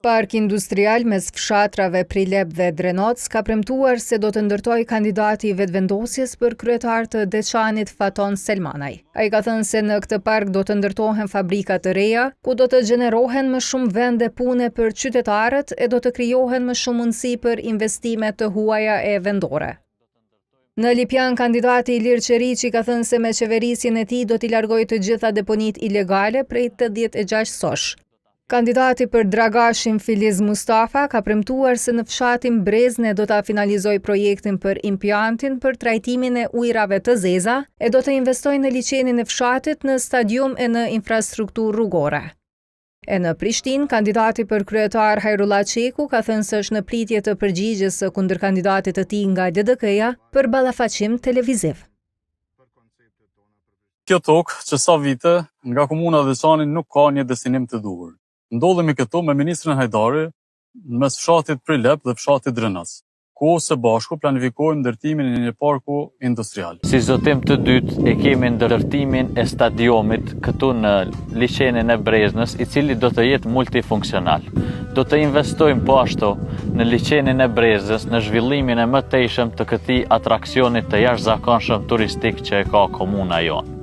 Park industrial mes fshatrave Prilep dhe Drenoc ka premtuar se do të ndërtoj kandidati i vetëvendosjes për kryetar të Deçanit Faton Selmanaj. Ai ka thënë se në këtë park do të ndërtohen fabrika të reja, ku do të gjenerohen më shumë vende pune për qytetarët e do të krijohen më shumë mundësi për investime të huaja e vendore. Në Lipjan, kandidati Ilir Qeriqi ka thënë se me qeverisjen e tij do t'i largojë të gjitha deponit ilegale prej 86 sosh. Kandidati për Dragashin Filiz Mustafa ka premtuar se në fshatin Brezne do ta finalizojë projektin për impiantin për trajtimin e ujrave të zeza e do të investojë në liçenin e fshatit, në stadium e në infrastrukturë rrugore. E në Prishtinë, kandidati për kryetar Hajrullah Çeku ka thënë se është në pritje të përgjigjes së kundërkandidatit të tij nga DDK-ja për ballafaqim televiziv. Kjo tokë që sa vite nga komuna e Deçanit nuk ka një destinim të duhur. Ndodhemi këtu me ministrin Hajdari mes fshatit Prilep dhe fshatit Drenoc, ku së bashku planifikojmë ndërtimin e një parku industrial. Si zotim të dytë e kemi ndërtimin e stadiumit këtu në liçenin e Breznes, i cili do të jetë multifunksional. Do të investojmë po ashtu në liçenin e Breznes në zhvillimin e mëtejshëm të këtij atraksionit të jashtëzakonshëm turistik që e ka komuna jonë.